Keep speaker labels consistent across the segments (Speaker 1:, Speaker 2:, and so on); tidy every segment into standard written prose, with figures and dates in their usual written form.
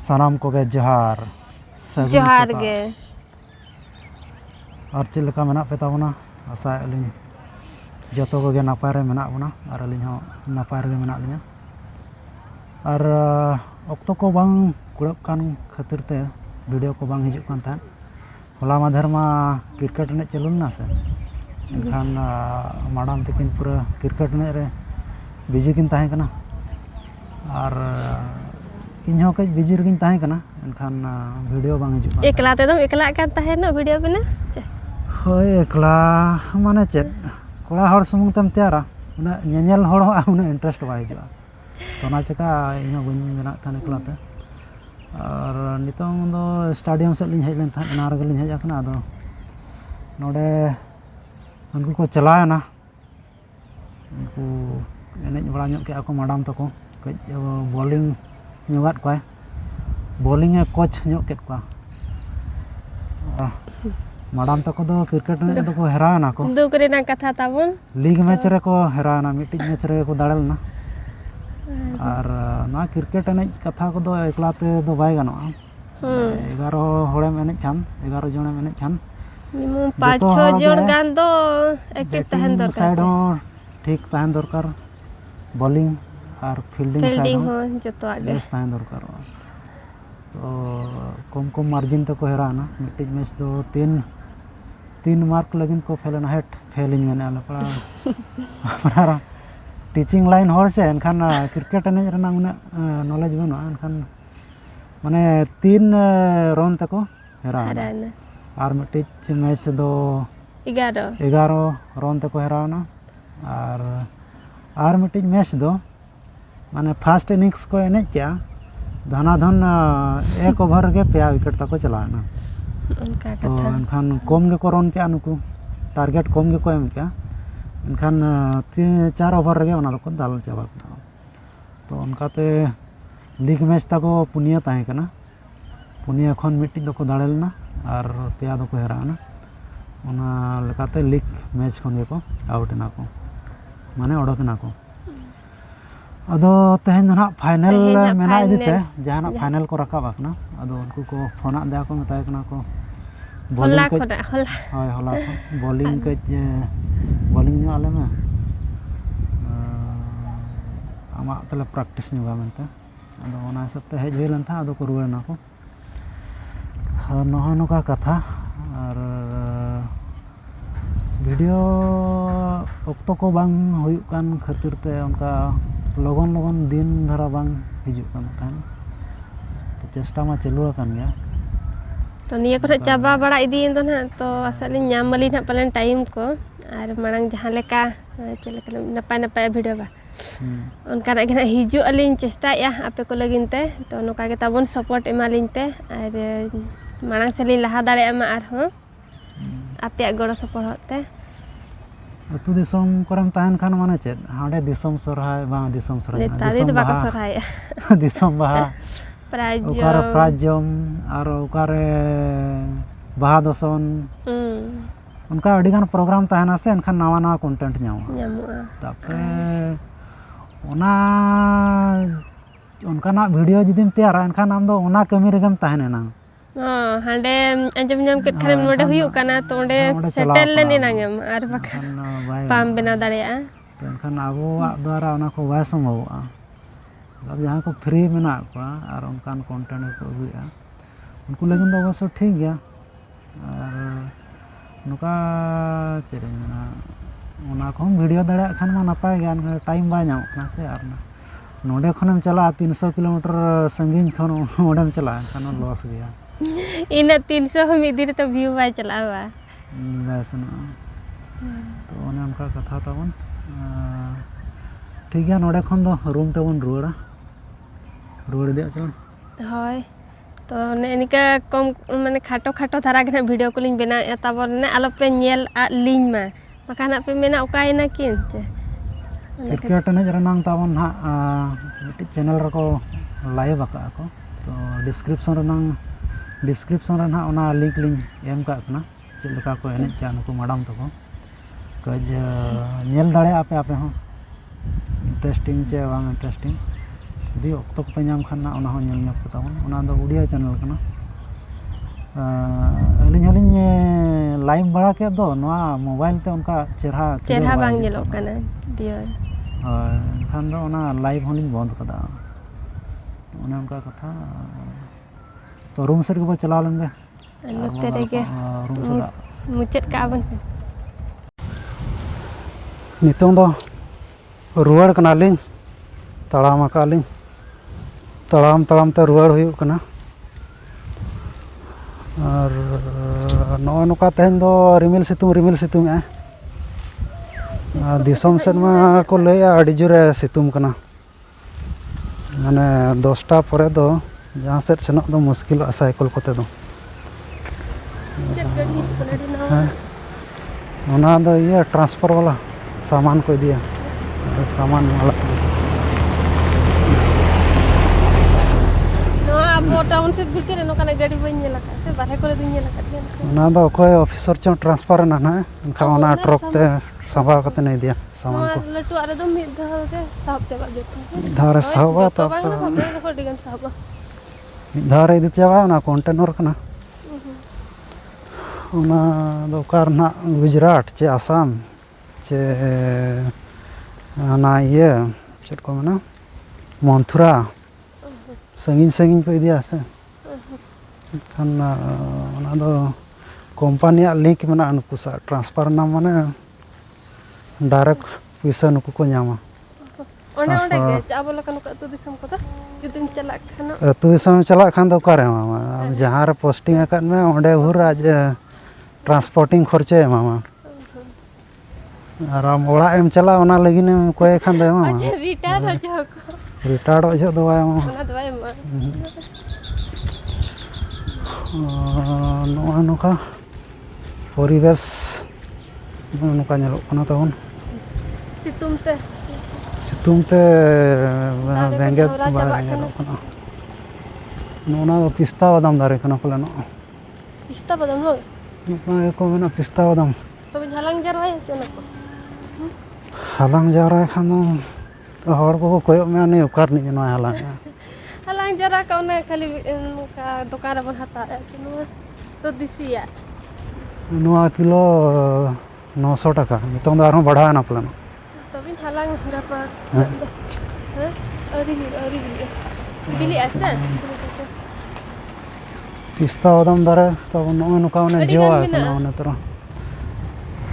Speaker 1: सानाम को गे जोहार
Speaker 2: जोहार गे
Speaker 1: और चेक लेका मेना पे ताबोना आशा अलिन जतो को गे नापाय रे मेना बोना और अलिन हो नापाय रे मेना लिया और ऑक्तो को बांग कुड़ब कान खातिर ते वीडियो को बांग हिजुक कान था होला माधर मा क्रिकेट ने चलुन ना से एनखान माडाम तकिन पूरा क्रिकेट ने रे बिजी किन ताहे कना और इन हो कई बिजी रगिन ताहे कना एनखान वीडियो बांग हिजुक कान
Speaker 2: एकला ते दम एकला कान ताहे न वीडियो बिना
Speaker 1: होय एकला माने चेत कोड़ा हर सुमुंग तम त्यारा उना नेनेल हर हो उना इंटरेस्ट बा हिजुआ तो ना चका इन बन मेना थाने एकला ते और नितोंग दो स्टेडियम से लिन हेज लेन था ना रगे लिन हेज आकना दो नोडे उनको को चलाया ना उनको एनेज बड़ा ᱧᱚᱜ के ako माडाम तको कई बॉलिंग ᱧᱚᱜᱟत कोय बॉलिंग ए कोच ᱧᱚᱜ केत को माडाम तको दो क्रिकेट ने दो को हेरा ना को
Speaker 2: दु करे ना कथा ताबन
Speaker 1: लीग मैच रे को हेरा ना मिटिज मैच रे को दाड़ल ना और ना क्रिकेट एनेज कथा को दो एकला ते दो बाय गानो 11 होड़ेम एनेज खान 11 जण एनेज खान
Speaker 2: निमो 5-6 जण गान दो एक्टिव तहन दरकार
Speaker 1: साइड हो ठीक तहन दरकार बॉलिंग और फील्डिंग साइड
Speaker 2: हो जतो आगे
Speaker 1: बेस तहन दरकार तो कम कम मार्जिन तक हेरा ना मिटिज मैच दो 3 मार्क लगिन को फेलन हेट फेलिंग मेने आला पड़ा टीचिंग लाइन होर से एनखान क्रिकेट एनेज रना उना नॉलेज बनो एनखान माने 3 रन तक हेरा और मिटिज मैच दो 11 रन तक हेरा ना और मिटिज मैच दो माने फर्स्ट इनिंग्स को एनेज क्या धनाधन एक ओवर के पे विकेट तक चलाना तो एनखान कम गे को रन क्या नुकु टारगेट कम गे को एम क्या एनखान 4 ओवर रे ओना को दाल चाबा तो उनकाते लीग मैच तक पुनिया ताहे कना पुनिया खन मिटिज दको दाड़ेलना और पेया दको हेराना ओना लेकाते लीग मैच खन गे को आउट ना को माने ओडकना को अदो तेहन ना फाइनल मेना इदिते जहाना फाइनल को रखा बाकना अदो उनको को फोन आ दे को बताय कना को
Speaker 2: होला
Speaker 1: होला बॉलिंग के बॉलिंग न्यू आले में आमा तले प्रैक्टिस न्यू गामनते अदो ओना हिसाब ते हेज होलन था अदो को रुवे ना को नोनो का कथा और वीडियो ऑक्तो को बांग हुई कान खातिर ते उनका लगन दिन धरा बांग हिजुक कान तान तो चेष्टा मा चालू कान गया
Speaker 2: तो निया को चाबा बड़ा इदीन तो ना तो असली नाम मली ना पलन टाइम को और मांग जहां लेका चले नपाय नपाय वीडियो बा उनका ना हिजु अलिन चेष्टा या आपे को लगिन ते तो नोका के ताबन सपोर्ट एमालिन ते और मांग से लहा दाड़े मा आर हो आपे गड़ो सपोर्ट होते
Speaker 1: अतु दिसम करम ताहन खान माने चेद हाडे दिसम सरहाय बा दिसम सरहाय
Speaker 2: दिसम बाका सरहाय
Speaker 1: दिसम बहा
Speaker 2: प्राइज
Speaker 1: ओकार प्राइजम और ओकारे बहा दसन उनका अडिगान प्रोग्राम ताहना से एनखान नवा नवा कंटेंट न्यामो तापरे ओना उनका ना वीडियो जदिम तैयारा एनखान आम दो ओना कमी रेगम ताहने ना
Speaker 2: हांडे अंजम जम के खरे नोडे हुयु काना तो ओंडे सेटल लेने नांगम आर बका पाम बना दाड़ेया
Speaker 1: तो एनखान आबो द्वारा ओना को वाय संभवआ अब जहां को फ्री मेना को और उनकान कंटेंट को अगुया उनको लगिन दो अवश्य ठीक गया और नुका चेरे मेना ओना को वीडियो दाड़ा खान मा नपाय गया टाइम बा नाम ना से और ना नोडे खनम चला 300 किलोमीटर संगीन खन ओडम चला खान लॉस गया
Speaker 2: इन 300 हम इधर तो व्यू बा चलावा
Speaker 1: वैसे ना तो ओने हमका कथा ताबन ठीक है नोडे खन दो रूम तबन रुड़ दे चल
Speaker 2: होय तो ने निका कम माने खाटो खाटो धारा के वीडियो को लिंग बना ताबन ने आलो पे नेल लिंग मा बकाना पे मेना उकायना किन
Speaker 1: क्रिकेट ने जरनांग ताबन हा मिटी चैनल रको लाइव आका को तो डिस्क्रिप्शन रे ना ओना लिंक एम का अपना चलका को एने चान को मैडम तको कज नेल दाड़े आपे हो इंटरेस्टिंग चे वांग इंटरेस्टिंग ᱡᱩᱫᱤ ᱚᱠᱛᱚ ᱠᱚᱯᱮ ᱧᱟᱢ ᱠᱷᱟᱱ ᱱᱟᱜ ᱚᱱᱟ ᱦᱚᱸ ᱧᱮᱞ ᱧᱚᱜ ᱯᱮ ᱛᱟᱵᱚᱱ, ᱚᱱᱟ ᱫᱚ ᱩᱲᱤᱭᱟ ᱪᱮᱱᱮᱞ ᱠᱟᱱᱟ। ᱟᱹᱞᱤᱧ ᱦᱚᱸᱞᱤᱧ ᱞᱟᱭᱤভ ᱵᱟᱲᱟ ᱠᱮᱫ ᱫᱚ ᱱᱚᱣᱟ ᱢᱳᱵᱟᱭᱤᱞ ᱛᱮ ᱚᱱᱠᱟ ᱪᱮᱨᱦᱟ
Speaker 2: ᱵᱟᱝ ᱧᱮᱞᱚᱜ ᱠᱟᱱᱟ ᱵᱷᱤᱰᱤᱭᱳ।
Speaker 1: ᱦᱳᱭ ᱮᱱᱠᱷᱟᱱ ᱫᱚ ᱚᱱᱟ ᱞᱟᱭᱤভ ᱦᱚᱸᱞᱤᱧ ᱵᱚᱱᱫ ᱠᱟᱫᱟ। ᱚᱱᱮ ᱚᱱᱠᱟ ᱠᱟᱛᱷᱟ, ᱛᱚ ᱨᱩᱢ ᱥᱮᱫ ᱜᱮᱵᱚ ᱪᱟᱞᱟᱣ ᱞᱮᱱ ᱜᱮ।
Speaker 2: ᱱᱚᱛᱮ ᱨᱮᱜᱮ
Speaker 1: ᱨᱩᱢ ᱥᱮᱫᱟᱜ
Speaker 2: ᱢᱩᱪᱟᱹᱫ ᱠᱟᱜᱼᱟ ᱵᱚᱱ।
Speaker 1: ᱱᱤᱛᱚᱝ ᱫᱚ ᱨᱩᱣᱟᱹᱲ ᱠᱟᱱᱟᱞᱤᱧ, ᱛᱟᱲᱟᱢ ᱟᱠᱟᱜ ᱞᱤᱧ, ᱛᱟᱲᱟᱢ ᱛᱟᱲᱟᱢ ᱛᱮ ᱨᱩᱣᱟᱹᱲ ᱦᱩᱭᱩᱜ ᱠᱟᱱᱟ। ᱟᱨ ᱱᱚᱜᱼᱚᱭ ᱱᱚᱝᱠᱟ ᱛᱮᱦᱮᱧ ᱫᱚ ᱨᱤᱢᱤᱞ ᱥᱤᱛᱩᱝ ᱮᱜᱼᱟᱭ। ᱟᱨ ᱫᱤᱥᱚᱢ ᱥᱮᱫ ᱢᱟ ᱠᱚ ᱞᱟᱹᱭᱮᱜᱼᱟ ᱟᱹᱰᱤ ᱡᱳᱨᱮ ᱥᱤᱛᱩᱝ ᱠᱟᱱᱟ। ᱢᱟᱱᱮ 10টা ᱯᱚᱨᱮ ᱫᱚ ᱡᱟᱦᱟᱸ ᱥᱮᱫ ᱥᱮᱱᱚᱜ ᱫᱚ ᱢᱩᱥᱠᱤᱞᱚᱜᱼᱟ ᱥᱟᱭᱠᱮᱞ ᱠᱚᱛᱮ ᱫᱚ।
Speaker 2: ᱪᱮᱫ ᱜᱟᱹᱰᱤ ᱦᱤᱡᱩᱜ ᱠᱟᱱᱟ ᱟᱹᱰᱤ ᱱᱟᱣᱟ?
Speaker 1: ᱦᱮᱸ ᱚᱱᱟ ᱫᱚ ᱤᱭᱟᱹ ᱴᱨᱟᱱᱥᱯᱷᱟᱨ ᱵᱟᱞᱟ ᱥᱟᱢᱟᱱ ᱠᱚ ᱤᱫᱤᱭᱟ, ᱥᱟᱢᱟᱱ ᱟᱲᱟᱜ
Speaker 2: ᱱᱚᱣᱟ ᱟᱵᱚ ᱴᱟᱣᱩᱱᱥᱤᱯ ᱵᱷᱤᱛᱤᱨ ᱨᱮ ᱱᱚᱝᱠᱟᱱᱟᱜ ᱜᱟᱹᱰᱤ ᱵᱟᱹᱧ ᱧᱮᱞ ᱟᱠᱟᱫ ᱥᱮ ᱵᱟᱨᱦᱮ ᱠᱚᱨᱮ ᱫᱩᱧ ᱧᱮᱞ ᱟᱠᱟᱫ ᱜᱮᱭᱟ।
Speaker 1: ᱚᱱᱟ ᱫᱚ ᱚᱠᱚᱭ ᱚᱯᱷᱤᱥᱟᱨ ᱪᱚᱝ ᱴᱨᱟᱱᱥᱯᱷᱟᱨ ᱮᱱᱟ ᱱᱟᱦᱟᱜ, ᱮᱱᱠᱷᱟᱱ ᱚᱱᱟ ᱴᱨᱟᱠ ᱛᱮ ᱥᱟᱢᱵᱟᱣ ᱠᱟᱛᱮ ᱤᱫᱤᱭᱟ ᱥᱟᱢᱟᱱ ᱠᱚ।
Speaker 2: ᱱᱚᱣᱟ ᱞᱟᱹᱴᱩᱣᱟᱜ ᱨᱮᱫᱚ ᱢᱤᱫ ᱫᱷᱟᱣ ᱨᱮ ᱥᱟᱦᱚᱵ ᱪᱟᱵᱟᱜ ᱡᱚᱛᱚ।
Speaker 1: ᱢᱤᱫ ᱫᱷᱟᱣ ᱨᱮ
Speaker 2: ᱦᱳᱭ
Speaker 1: ᱥᱟᱦᱚᱵᱟ,
Speaker 2: ᱡᱚᱛᱚ ᱵᱟᱝ
Speaker 1: ᱛᱟᱨᱯᱚᱨᱮ
Speaker 2: ᱨᱮᱦᱚᱸ ᱵᱮᱜ ᱨᱮᱦᱚᱸ ᱟᱹᱰᱤ ᱜᱟᱱ ᱥᱟᱦᱚᱵᱚᱜᱼᱟ।
Speaker 1: ᱢᱤᱫ ᱫᱷᱟᱣ ᱨᱮ ᱤᱫᱤ ᱪᱟᱵᱟᱜᱼᱟ, ᱚᱱᱟ ᱠᱚᱱᱴᱮᱱᱟᱨ ᱠᱟᱱᱟ। ᱚᱱᱟ ᱫᱚ ᱚᱠᱟ ᱨᱮᱱᱟᱜ ᱜᱩᱡᱽᱨᱟᱴ ᱪᱮ ᱟᱥᱟᱢ ᱪᱮ ᱚᱱᱟ ᱤᱭᱟᱹ ᱪᱮᱫ ᱠᱚ ᱢᱮᱱᱟ ᱢᱚᱱᱛᱷᱩᱨᱟ, ᱥᱟᱺᱜᱤᱧ ᱥᱟᱺᱜᱤᱧ ᱠᱚ ᱤᱫᱤᱭᱟ ᱥᱮ। ᱮᱱᱠᱷᱟᱱ ᱚᱱᱟ ᱫᱚ ᱠᱳᱢᱯᱟᱱᱤᱭᱟᱜ ᱞᱤᱝᱠ ᱢᱮᱱᱟᱜᱼᱟ ᱱᱩᱠᱩ ᱥᱟᱶ, ᱴᱨᱟᱱᱥᱯᱷᱟᱨ ᱮᱱᱟᱢ ᱢᱟᱱᱮ ᱰᱟᱭᱨᱮᱠᱴ ᱯᱩᱭᱥᱟᱹ ᱱᱩᱠᱩ ᱠᱚ ᱧᱟᱢᱟ।
Speaker 2: ᱚᱸᱰᱮ ᱜᱮ
Speaker 1: ᱴᱨᱟᱱᱥᱯᱷᱟᱨ
Speaker 2: ᱟᱵᱚ ᱞᱮᱠᱟ ᱱᱩᱠᱩ ᱟᱹᱛᱩ ᱫᱤᱥᱚᱢ ᱠᱚᱫᱚ ᱡᱩᱫᱤᱢ ᱪᱟᱞᱟᱜ ᱠᱷᱟᱱ
Speaker 1: ᱟᱹᱛᱩ ᱫᱤᱥᱚᱢ ᱪᱟᱞᱟᱜ ᱠᱷᱟᱱ ᱫᱚ ᱚᱠᱟᱨᱮ ᱮᱢᱟᱢᱟ, ᱟᱢ ᱡᱟᱦᱟᱸ ᱨᱮ ᱯᱳᱥᱴᱤᱝ ᱟᱠᱟᱫ ᱢᱮᱭᱟ ᱚᱸᱰᱮ ᱵᱷᱳᱨ ᱟᱡ ᱴᱨᱟᱱᱥᱯᱳর্টিং ᱠᱷᱚᱨᱪᱟᱭ ᱮᱢᱟᱢᱟ। ᱟᱨ ᱟᱢ ᱚᱲᱟᱜ ᱮᱢ ᱪᱟᱞᱟᱜᱼᱟ ᱚᱱᱟ ᱞᱟᱹᱜᱤᱫ ᱮᱢ ᱠᱚᱭᱮ ᱠᱷᱟᱱ ᱫᱚ ᱮᱢᱟᱢᱟ,
Speaker 2: ᱟᱪᱪᱷᱟ ᱨᱤᱴᱟᱨ ᱦᱚᱪᱚ ᱠᱚ
Speaker 1: ᱨᱤᱴᱟᱲᱚᱜ ᱡᱚᱦᱚᱜ ᱫᱚ ᱵᱟᱭ ᱮᱢᱟᱢᱟ।
Speaker 2: ᱚᱱᱟ ᱫᱚ ᱵᱟᱭ ᱮᱢᱚᱜᱼᱟ।
Speaker 1: ᱱᱚᱜᱼᱚᱭ ᱱᱚᱝᱠᱟ ᱯᱚᱨᱤᱵᱮᱥ ᱱᱚᱝᱠᱟ ᱧᱮᱞᱚᱜ ᱠᱟᱱᱟ ᱛᱟᱵᱚᱱ।
Speaker 2: ᱥᱤᱛᱩᱝ ᱛᱮ
Speaker 1: ᱥᱤᱛᱩᱝ ᱛᱮ
Speaker 2: ᱫᱟᱨᱮ ᱠᱚ
Speaker 1: ᱵᱮᱸᱜᱮᱫ
Speaker 2: ᱡᱷᱟᱣᱨᱟ
Speaker 1: ᱵᱟᱭ
Speaker 2: ᱪᱟᱵᱟᱜ
Speaker 1: ᱧᱮᱞᱚᱜ ᱠᱟᱱᱟ। ᱱᱚᱜᱼᱱᱟ ᱫᱚ ᱯᱤᱥᱛᱟ ᱵᱟᱫᱟᱢ ᱫᱟᱨᱮ ᱠᱟᱱᱟ ᱯᱟᱞᱮᱱᱚᱜ।
Speaker 2: ᱯᱤᱥᱛᱟ ᱵᱟᱫᱟᱢ ᱦᱳᱭ,
Speaker 1: ᱱᱚᱝᱠᱟ ᱜᱮᱠᱚ ᱢᱮᱱᱟ ᱯᱤᱥᱛᱟ ᱵᱟᱫᱟᱢ।
Speaker 2: ᱛᱚᱵᱮᱧ ᱦᱟᱞᱟᱝ ᱡᱟᱨᱣᱟᱭᱟ ᱪᱮ ᱚᱱᱟ ᱠᱚ?
Speaker 1: ᱦᱟᱞᱟᱝ ᱡᱟᱣᱨᱟᱭ ᱠᱷᱟᱱ ᱫᱚ ᱦᱚᱲ ᱠᱚᱠᱚ ᱠᱚᱭᱚᱜ ᱢᱮᱭᱟ ᱱᱩᱭ ᱚᱠᱟ ᱨᱤᱱᱤᱡ ᱱᱚᱣᱟᱭ ᱦᱟᱞᱟᱝᱮᱜᱼᱟ।
Speaker 2: ᱦᱟᱞᱟᱝ ᱡᱟᱣᱨᱟ ᱠᱟᱜ ᱚᱱᱟ ᱠᱷᱟᱹᱞᱤ ᱱᱚᱝᱠᱟ ᱫᱚᱠᱟᱱ ᱨᱮᱵᱚᱱ ᱦᱟᱛᱟᱣᱮᱫᱼᱟ, ᱱᱚᱣᱟ ᱫᱚ ᱫᱮᱥᱤᱭᱟᱜ।
Speaker 1: ᱱᱚᱣᱟ ᱠᱤᱞᱳ 900 ᱴᱟᱠᱟ, ᱱᱤᱛᱚᱝ ᱫᱚ ᱟᱨᱦᱚᱸ ᱵᱟᱲᱦᱟᱣᱮᱱᱟ ᱯᱟᱞᱮᱱ।
Speaker 2: ᱛᱚᱵᱮᱧ ᱦᱟᱞᱟᱝᱟ ᱜᱟᱯᱟ
Speaker 1: ᱦᱮᱸ
Speaker 2: ᱠᱷᱚᱱᱟᱜ ᱫᱚ, ᱦᱮᱸ ᱟᱹᱣᱨᱤ ᱵᱤᱞᱤᱜᱼᱟ। ᱵᱤᱞᱤᱜᱼᱟ ᱥᱮ?
Speaker 1: ᱯᱤᱥᱛᱟ ᱵᱟᱫᱟᱢ ᱫᱟᱨᱮ ᱛᱚ ᱱᱚᱜᱼᱚᱭ ᱱᱚᱝᱠᱟ ᱢᱟᱱᱮ
Speaker 2: ᱟᱹᱰᱤ
Speaker 1: ᱡᱚ
Speaker 2: ᱜᱟᱱ
Speaker 1: ᱟᱠᱟᱱᱟ
Speaker 2: ᱢᱮᱱᱟᱜᱼᱟ
Speaker 1: ᱢᱟᱱᱮ ᱛᱚᱨᱟ।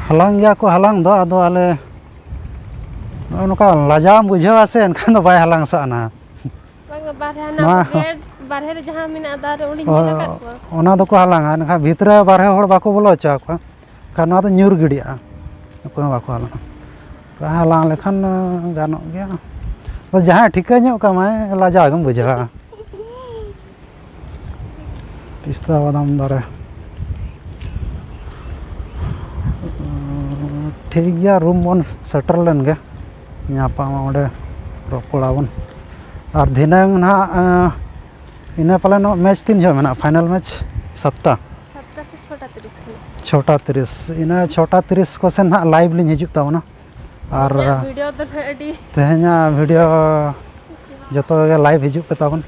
Speaker 1: ᱦᱟᱞᱟᱝ ᱜᱮᱭᱟ ᱠᱚ ᱦᱟᱞᱟᱝ ᱫᱚ, ᱟᱫᱚ ᱟᱞᱮ ᱱᱚᱜᱼᱚᱭ ᱱᱚᱝᱠᱟ ᱞᱟᱡᱟᱣ ᱮᱢ ᱵᱩᱡᱷᱟᱹᱣᱟ ᱥᱮ ᱮᱱᱠᱷᱟᱱ ᱫᱚ ᱵᱟᱭ ᱦᱟᱞᱟᱝ ᱥᱟᱜᱼᱱᱟ।
Speaker 2: ᱵᱟᱝᱟ ᱵᱟᱨᱦᱮ ᱦᱟᱱᱟ ᱟᱵᱚ ᱜᱮᱴ ᱵᱟᱨᱦᱮ ᱨᱮ ᱡᱟᱦᱟᱸ ᱢᱮᱱᱟᱜᱼᱟ ᱫᱟᱨᱮ ᱚᱸᱰᱮᱧ ᱧᱮᱞ ᱟᱠᱟᱫ ᱠᱚᱣᱟ।
Speaker 1: ᱚᱱᱟ ᱫᱚᱠᱚ ᱦᱟᱞᱟᱝᱟ, ᱮᱱᱠᱷᱟᱱ ᱵᱷᱤᱛᱨᱤ ᱵᱟᱨᱦᱮ ᱦᱚᱲ ᱵᱟᱠᱚ ᱵᱚᱞᱚ ᱦᱚᱪᱚ ᱟᱠᱚᱣᱟ, ᱮᱱᱠᱷᱟᱱ ᱱᱚᱣᱟ ᱫᱚ ᱧᱩᱨ ᱜᱤᱰᱤᱜᱼᱟ, ᱚᱠᱚᱭ ᱦᱚᱸ ᱵᱟᱠᱚ ᱦᱟᱞᱟᱝᱟ। ᱦᱟᱞᱟᱝ ᱞᱮᱠᱷᱟᱱ ᱜᱟᱱᱚᱜ ᱜᱮᱭᱟ, ᱡᱟᱦᱟᱸᱭ ᱴᱷᱤᱠᱟᱹ ᱧᱚᱜ ᱠᱟᱢᱟᱭ ᱞᱟᱡᱟᱣ ᱜᱮᱢ ᱵᱩᱡᱷᱟᱹᱣᱟ। ᱯᱤᱥᱛᱟ ᱵᱟᱫᱟᱢ ᱫᱟᱨᱮ ᱴᱷᱤᱠ ᱜᱮᱭᱟ, ᱨᱩᱢ ᱵᱚᱱ ᱥᱮᱴᱮᱨ ᱞᱮᱱ ᱜᱮ, ᱧᱟᱯᱟᱢᱟ ᱚᱸᱰᱮ ᱨᱚᱯᱚᱲᱟᱵᱚᱱ। ᱟᱨ ᱫᱷᱤᱱᱟᱹᱝ ᱱᱟᱦᱟᱜ ᱤᱱᱟᱹ ᱯᱟᱞᱮᱱᱚᱜ ᱢᱮᱪ ᱛᱤᱱ ᱡᱚᱦᱚᱜ ᱢᱮᱱᱟᱜᱼᱟ, ᱯᱷᱟᱭᱱᱟᱞ ᱢᱮᱪ 7টা?
Speaker 2: 7টা ᱥᱮ 6টা 30 ᱠᱷᱚᱱᱟᱜ।
Speaker 1: 6টা 30, ᱤᱱᱟᱹ 6টা 30 ᱠᱚᱥᱮᱱ ᱱᱟᱦᱟᱜ ᱞᱟᱭᱤᱵᱷ ᱞᱤᱧ ᱦᱤᱡᱩᱜ ᱛᱟᱵᱚᱱᱟ। ᱟᱨ
Speaker 2: ᱤᱧᱟᱹᱜ ᱵᱷᱤᱰᱤᱭᱳ ᱫᱚ ᱱᱟᱦᱟᱜ ᱟᱹᱰᱤ
Speaker 1: ᱛᱮᱦᱮᱧᱟᱜ ᱵᱷᱤᱰᱤᱭᱳ ᱡᱚᱛᱚ ᱜᱮ ᱞᱟᱭᱤᱵᱷ ᱦᱤᱡᱩᱜ ᱯᱮ ᱛᱟᱵᱚᱱ।